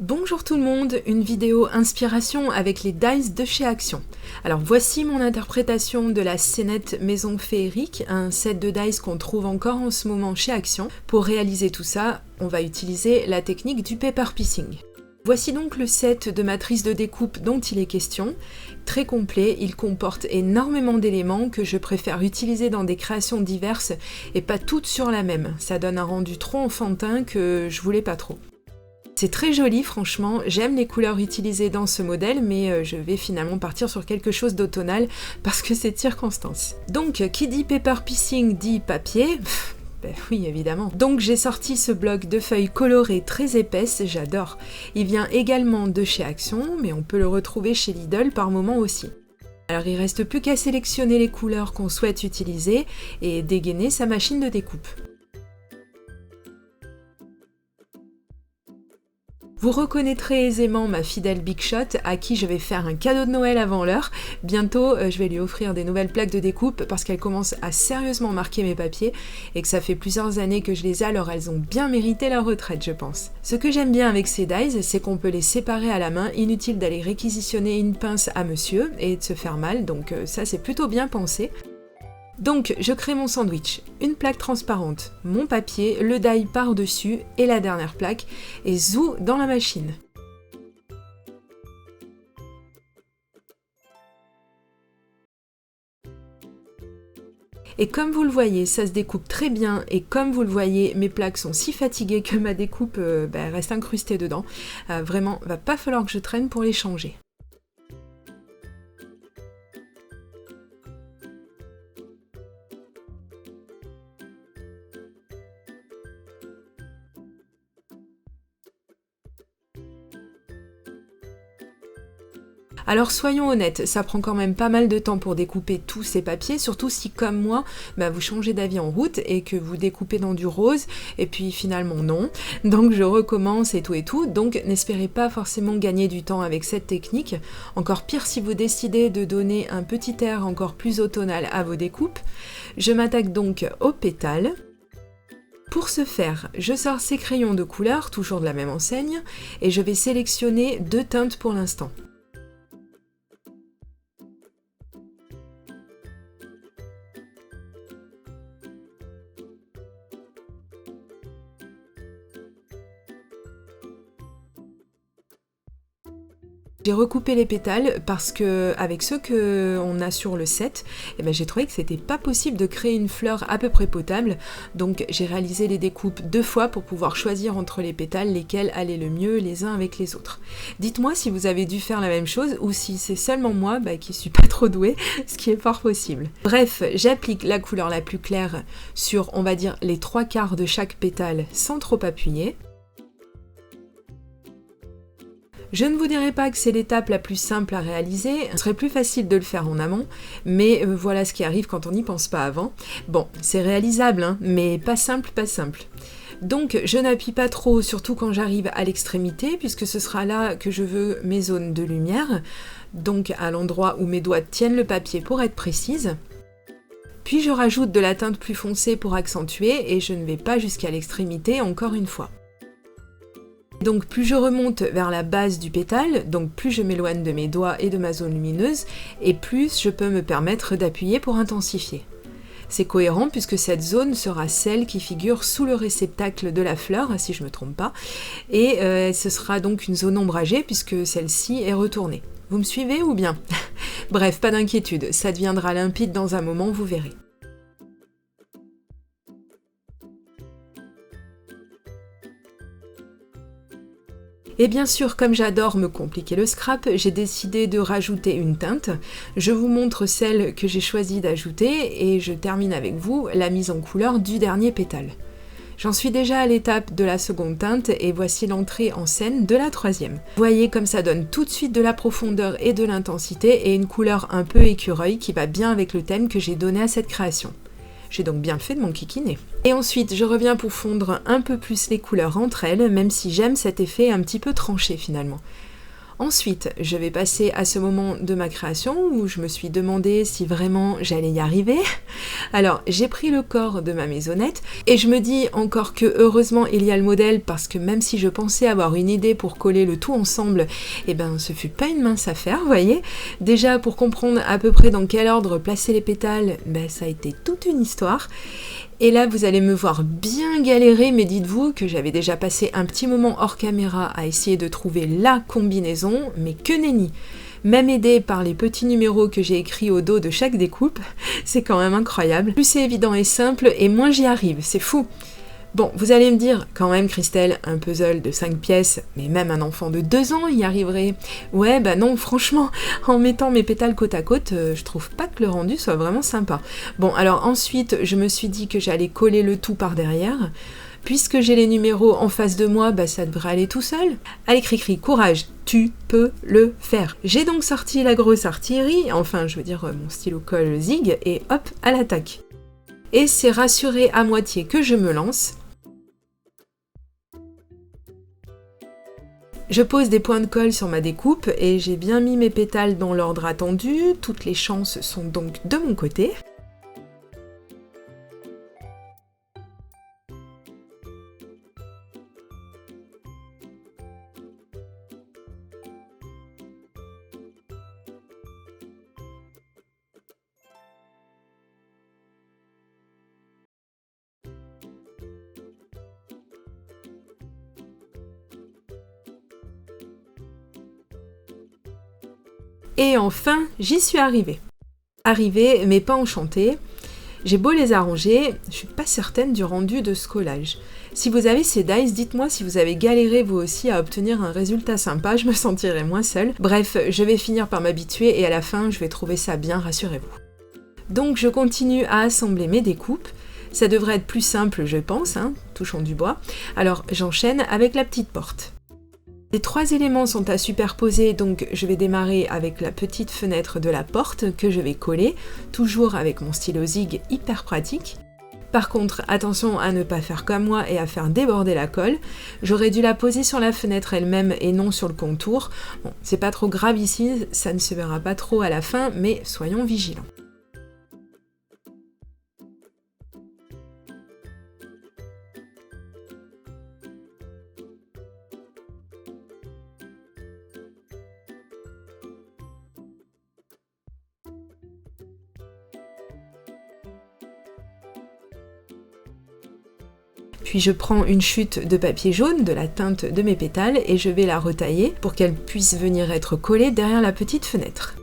Bonjour tout le monde, une vidéo inspiration avec les dies de chez Action. Alors voici mon interprétation de la scénette Maison Féerique, un set de dies qu'on trouve encore en ce moment chez Action. Pour réaliser tout ça, on va utiliser la technique du paper piecing. Voici donc le set de matrices de découpe dont il est question. Très complet, il comporte énormément d'éléments que je préfère utiliser dans des créations diverses et pas toutes sur la même. Ça donne un rendu trop enfantin que je voulais pas trop. C'est très joli franchement, j'aime les couleurs utilisées dans ce modèle, mais je vais finalement partir sur quelque chose d'automnal parce que c'est de circonstance. Donc, qui dit paper piecing dit papier. Ben oui, évidemment. Donc j'ai sorti ce bloc de feuilles colorées très épaisses, j'adore. Il vient également de chez Action, mais on peut le retrouver chez Lidl par moment aussi. Alors il reste plus qu'à sélectionner les couleurs qu'on souhaite utiliser et dégainer sa machine de découpe. Vous reconnaîtrez aisément ma fidèle Big Shot à qui je vais faire un cadeau de Noël avant l'heure. Bientôt, je vais lui offrir des nouvelles plaques de découpe parce qu'elle commence à sérieusement marquer mes papiers et que ça fait plusieurs années que je les ai, alors elles ont bien mérité la retraite, je pense. Ce que j'aime bien avec ces dies, c'est qu'on peut les séparer à la main, inutile d'aller réquisitionner une pince à monsieur et de se faire mal, donc ça c'est plutôt bien pensé. Donc je crée mon sandwich, une plaque transparente, mon papier, le die par-dessus et la dernière plaque, et zou dans la machine. Et comme vous le voyez, ça se découpe très bien, et comme vous le voyez, mes plaques sont si fatiguées que ma découpe reste incrustée dedans. Vraiment, va pas falloir que je traîne pour les changer. Alors soyons honnêtes, ça prend quand même pas mal de temps pour découper tous ces papiers, surtout si comme moi, vous changez d'avis en route et que vous découpez dans du rose, et puis finalement non, donc je recommence et tout, donc n'espérez pas forcément gagner du temps avec cette technique, encore pire si vous décidez de donner un petit air encore plus automnal à vos découpes. Je m'attaque donc aux pétales. Pour ce faire, je sors ces crayons de couleur, toujours de la même enseigne, et je vais sélectionner 2 teintes pour l'instant. J'ai recoupé les pétales parce que avec ceux qu'on a sur le set, j'ai trouvé que c'était pas possible de créer une fleur à peu près potable, donc j'ai réalisé les découpes 2 fois pour pouvoir choisir entre les pétales lesquels allaient le mieux les uns avec les autres. Dites-moi si vous avez dû faire la même chose ou si c'est seulement moi qui suis pas trop douée, ce qui est fort possible. Bref, j'applique la couleur la plus claire sur, on va dire, les 3/4 de chaque pétale sans trop appuyer. Je ne vous dirai pas que c'est l'étape la plus simple à réaliser, ce serait plus facile de le faire en amont, mais voilà ce qui arrive quand on n'y pense pas avant. Bon, c'est réalisable, mais pas simple. Donc je n'appuie pas trop, surtout quand j'arrive à l'extrémité, puisque ce sera là que je veux mes zones de lumière, donc à l'endroit où mes doigts tiennent le papier pour être précise. Puis je rajoute de la teinte plus foncée pour accentuer, et je ne vais pas jusqu'à l'extrémité encore une fois. Donc plus je remonte vers la base du pétale, donc plus je m'éloigne de mes doigts et de ma zone lumineuse, et plus je peux me permettre d'appuyer pour intensifier. C'est cohérent puisque cette zone sera celle qui figure sous le réceptacle de la fleur, si je ne me trompe pas, et ce sera donc une zone ombragée puisque celle-ci est retournée. Vous me suivez ou bien? Bref, pas d'inquiétude, ça deviendra limpide dans un moment, vous verrez. Et bien sûr, comme j'adore me compliquer le scrap, j'ai décidé de rajouter une teinte. Je vous montre celle que j'ai choisi d'ajouter et je termine avec vous la mise en couleur du dernier pétale. J'en suis déjà à l'étape de la seconde teinte et voici l'entrée en scène de la 3e. Vous voyez comme ça donne tout de suite de la profondeur et de l'intensité et une couleur un peu écureuil qui va bien avec le thème que j'ai donné à cette création. J'ai donc bien fait de m'enquiquiner. Et ensuite, je reviens pour fondre un peu plus les couleurs entre elles, même si j'aime cet effet un petit peu tranché finalement. Ensuite, je vais passer à ce moment de ma création où je me suis demandé si vraiment j'allais y arriver. Alors, j'ai pris le corps de ma maisonnette et je me dis encore que heureusement il y a le modèle parce que même si je pensais avoir une idée pour coller le tout ensemble, eh ben ce fut pas une mince affaire, vous voyez. Déjà pour comprendre à peu près dans quel ordre placer les pétales, ben ça a été toute une histoire. Et là, vous allez me voir bien galérer, mais dites-vous que j'avais déjà passé un petit moment hors caméra à essayer de trouver la combinaison, mais que nenni. Même aidée par les petits numéros que j'ai écrits au dos de chaque découpe, c'est quand même incroyable. Plus c'est évident et simple, et moins j'y arrive, c'est fou. Bon, vous allez me dire, quand même Christelle, un puzzle de 5 pièces, mais même un enfant de 2 ans y arriverait. Ouais, bah non, franchement, en mettant mes pétales côte à côte, je trouve pas que le rendu soit vraiment sympa. Bon, alors ensuite, je me suis dit que j'allais coller le tout par derrière. Puisque j'ai les numéros en face de moi, bah ça devrait aller tout seul. Allez Cricri, courage, tu peux le faire. J'ai donc sorti la grosse artillerie, enfin je veux dire mon stylo colle zig, et hop, à l'attaque. Et c'est rassuré à moitié que je me lance. Je pose des points de colle sur ma découpe et j'ai bien mis mes pétales dans l'ordre attendu, toutes les chances sont donc de mon côté. Et enfin, j'y suis arrivée. Arrivée, mais pas enchantée. J'ai beau les arranger, je suis pas certaine du rendu de ce collage. Si vous avez ces dies, dites-moi si vous avez galéré vous aussi à obtenir un résultat sympa, je me sentirai moins seule. Bref, je vais finir par m'habituer et à la fin, je vais trouver ça bien, rassurez-vous. Donc je continue à assembler mes découpes. Ça devrait être plus simple, je pense, touchons du bois. Alors j'enchaîne avec la petite porte. Les 3 éléments sont à superposer, donc je vais démarrer avec la petite fenêtre de la porte que je vais coller, toujours avec mon stylo zig hyper pratique. Par contre, attention à ne pas faire comme moi et à faire déborder la colle. J'aurais dû la poser sur la fenêtre elle-même et non sur le contour. Bon, c'est pas trop grave ici, ça ne se verra pas trop à la fin, mais soyons vigilants. Puis je prends une chute de papier jaune, de la teinte de mes pétales, et je vais la retailler pour qu'elle puisse venir être collée derrière la petite fenêtre.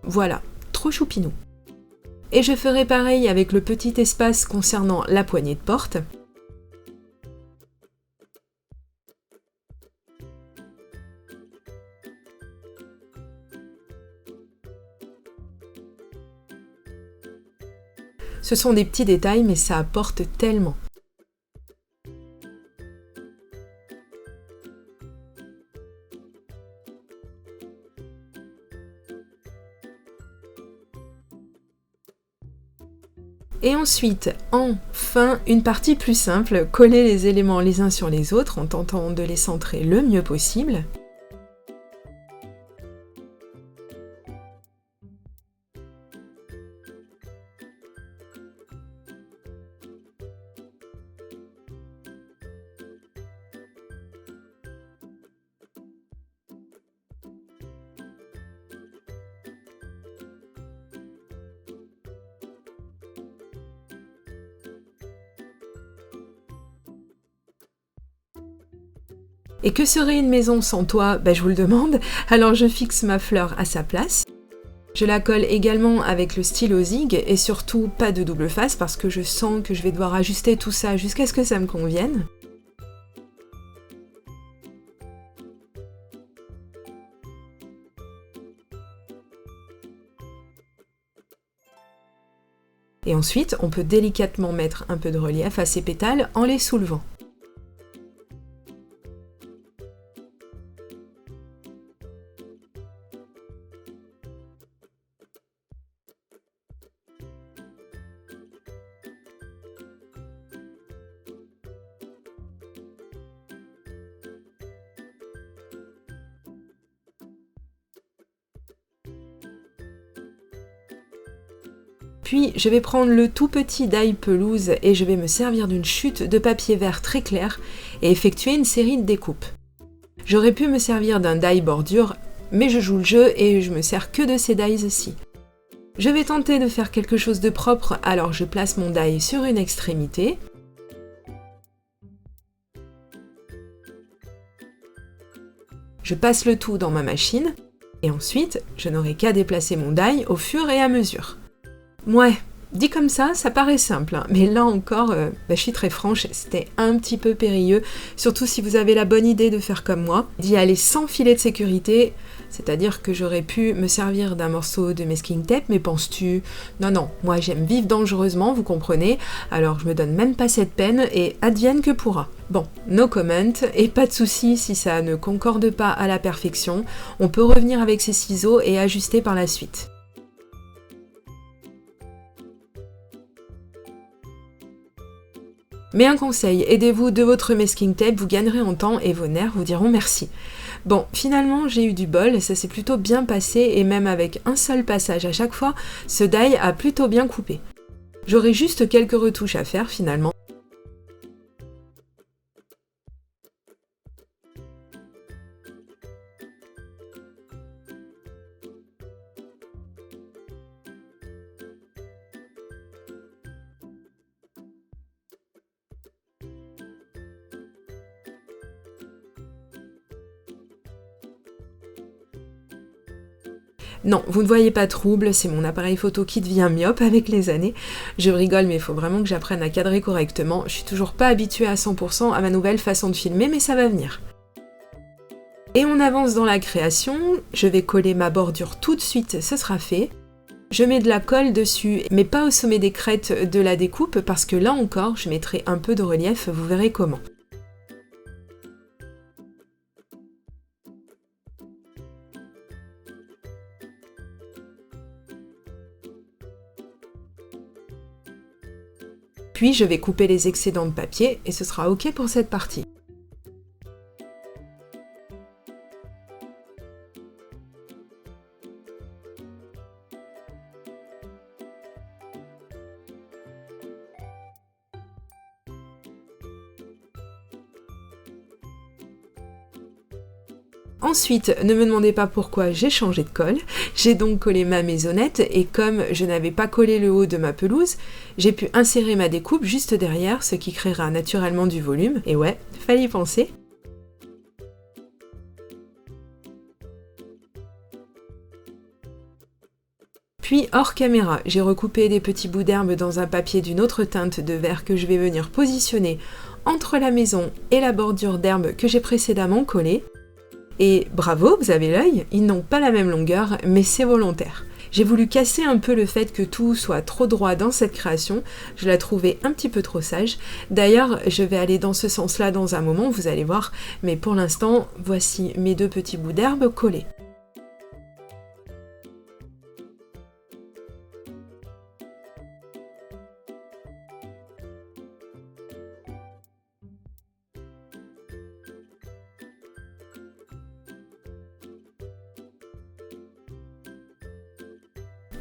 Voilà, trop choupinou. Et je ferai pareil avec le petit espace concernant la poignée de porte. Ce sont des petits détails, mais ça apporte tellement. Et ensuite, enfin, une partie plus simple, coller les éléments les uns sur les autres en tentant de les centrer le mieux possible. Et que serait une maison sans toit? Je vous le demande. Alors je fixe ma fleur à sa place. Je la colle également avec le stylo zig et surtout pas de double face parce que je sens que je vais devoir ajuster tout ça jusqu'à ce que ça me convienne. Et ensuite, on peut délicatement mettre un peu de relief à ces pétales en les soulevant. Puis je vais prendre le tout petit die pelouse et je vais me servir d'une chute de papier vert très clair et effectuer une série de découpes. J'aurais pu me servir d'un die bordure, mais je joue le jeu et je me sers que de ces dies-ci. Je vais tenter de faire quelque chose de propre, alors je place mon die sur une extrémité. Je passe le tout dans ma machine, et ensuite, je n'aurai qu'à déplacer mon die au fur et à mesure. Ouais, dit comme ça paraît simple, hein, mais là encore, je suis très franche, c'était un petit peu périlleux, surtout si vous avez la bonne idée de faire comme moi, d'y aller sans filet de sécurité, c'est-à-dire que j'aurais pu me servir d'un morceau de masking tape, mais penses-tu? Non, moi j'aime vivre dangereusement, vous comprenez, alors je me donne même pas cette peine et advienne que pourra. Bon, no comment, et pas de souci si ça ne concorde pas à la perfection, on peut revenir avec ses ciseaux et ajuster par la suite. Mais un conseil, aidez-vous de votre masking tape, vous gagnerez en temps et vos nerfs vous diront merci. Bon, finalement j'ai eu du bol, ça s'est plutôt bien passé et même avec un seul passage à chaque fois, ce die a plutôt bien coupé. J'aurai juste quelques retouches à faire finalement. Non, vous ne voyez pas trouble, c'est mon appareil photo qui devient myope avec les années. Je rigole, mais il faut vraiment que j'apprenne à cadrer correctement. Je suis toujours pas habituée à 100% à ma nouvelle façon de filmer, mais ça va venir. Et on avance dans la création, je vais coller ma bordure tout de suite, ce sera fait. Je mets de la colle dessus, mais pas au sommet des crêtes de la découpe, parce que là encore, je mettrai un peu de relief, vous verrez comment. Puis je vais couper les excédents de papier et ce sera ok pour cette partie. Ensuite, ne me demandez pas pourquoi j'ai changé de colle, j'ai donc collé ma maisonnette et comme je n'avais pas collé le haut de ma pelouse, j'ai pu insérer ma découpe juste derrière, ce qui créera naturellement du volume, et ouais, fallait y penser. Puis hors caméra, j'ai recoupé des petits bouts d'herbe dans un papier d'une autre teinte de vert que je vais venir positionner entre la maison et la bordure d'herbe que j'ai précédemment collée. Et bravo, vous avez l'œil, ils n'ont pas la même longueur, mais c'est volontaire. J'ai voulu casser un peu le fait que tout soit trop droit dans cette création, je la trouvais un petit peu trop sage. D'ailleurs, je vais aller dans ce sens-là dans un moment, vous allez voir, mais pour l'instant, voici mes deux petits bouts d'herbe collés.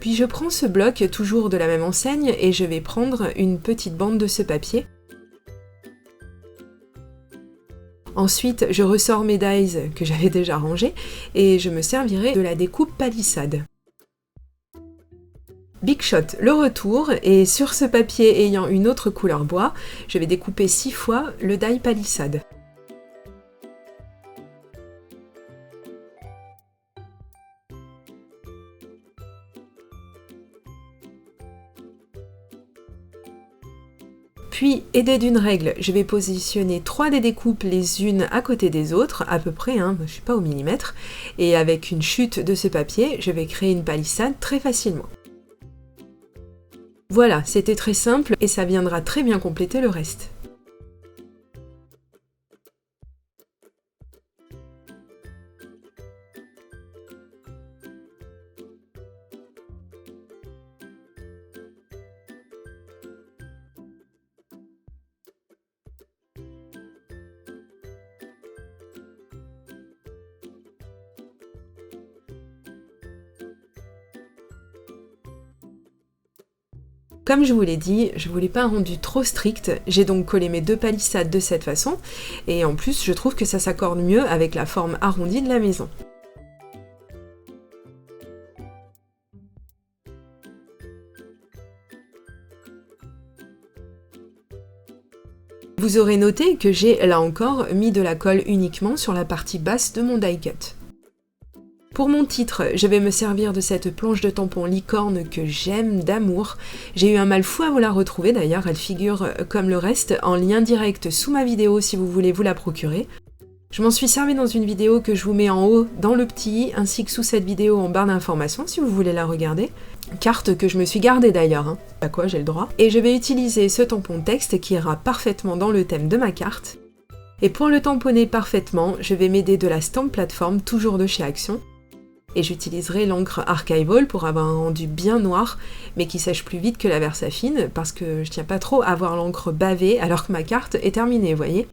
Puis je prends ce bloc, toujours de la même enseigne, et je vais prendre une petite bande de ce papier. Ensuite, je ressors mes dies que j'avais déjà rangés, et je me servirai de la découpe palissade. Big Shot, le retour, et sur ce papier ayant une autre couleur bois, je vais découper 6 fois le die palissade. Puis, aidé d'une règle, je vais positionner 3 des découpes les unes à côté des autres, à peu près, hein, je ne suis pas au millimètre, et avec une chute de ce papier, je vais créer une palissade très facilement. Voilà, c'était très simple et ça viendra très bien compléter le reste. Comme je vous l'ai dit, je voulais pas un rendu trop strict, j'ai donc collé mes 2 palissades de cette façon, et en plus je trouve que ça s'accorde mieux avec la forme arrondie de la maison. Vous aurez noté que j'ai, là encore, mis de la colle uniquement sur la partie basse de mon die cut. Pour mon titre, je vais me servir de cette planche de tampon licorne que j'aime d'amour. J'ai eu un mal fou à vous la retrouver d'ailleurs, elle figure comme le reste en lien direct sous ma vidéo si vous voulez vous la procurer. Je m'en suis servi dans une vidéo que je vous mets en haut dans le petit, ainsi que sous cette vidéo en barre d'informations si vous voulez la regarder. Carte que je me suis gardée d'ailleurs, hein. À quoi j'ai le droit. Et je vais utiliser ce tampon texte qui ira parfaitement dans le thème de ma carte. Et pour le tamponner parfaitement, je vais m'aider de la Stamp Platform, toujours de chez Action. Et j'utiliserai l'encre Archival pour avoir un rendu bien noir, mais qui sèche plus vite que la Versafine, parce que je tiens pas trop à voir l'encre baver alors que ma carte est terminée, vous voyez.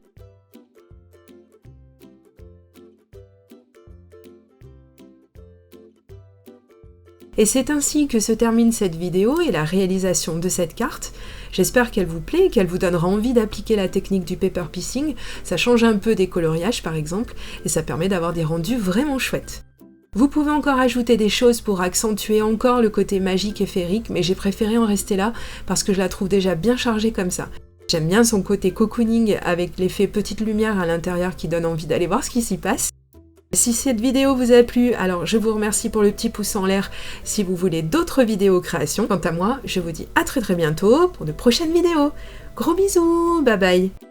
Et c'est ainsi que se termine cette vidéo et la réalisation de cette carte. J'espère qu'elle vous plaît, qu'elle vous donnera envie d'appliquer la technique du paper piecing. Ça change un peu des coloriages par exemple, et ça permet d'avoir des rendus vraiment chouettes. Vous pouvez encore ajouter des choses pour accentuer encore le côté magique et féerique, mais j'ai préféré en rester là parce que je la trouve déjà bien chargée comme ça. J'aime bien son côté cocooning avec l'effet petite lumière à l'intérieur qui donne envie d'aller voir ce qui s'y passe. Si cette vidéo vous a plu, alors je vous remercie pour le petit pouce en l'air si vous voulez d'autres vidéos créations. Quant à moi, je vous dis à très bientôt pour de prochaines vidéos. Gros bisous, bye bye.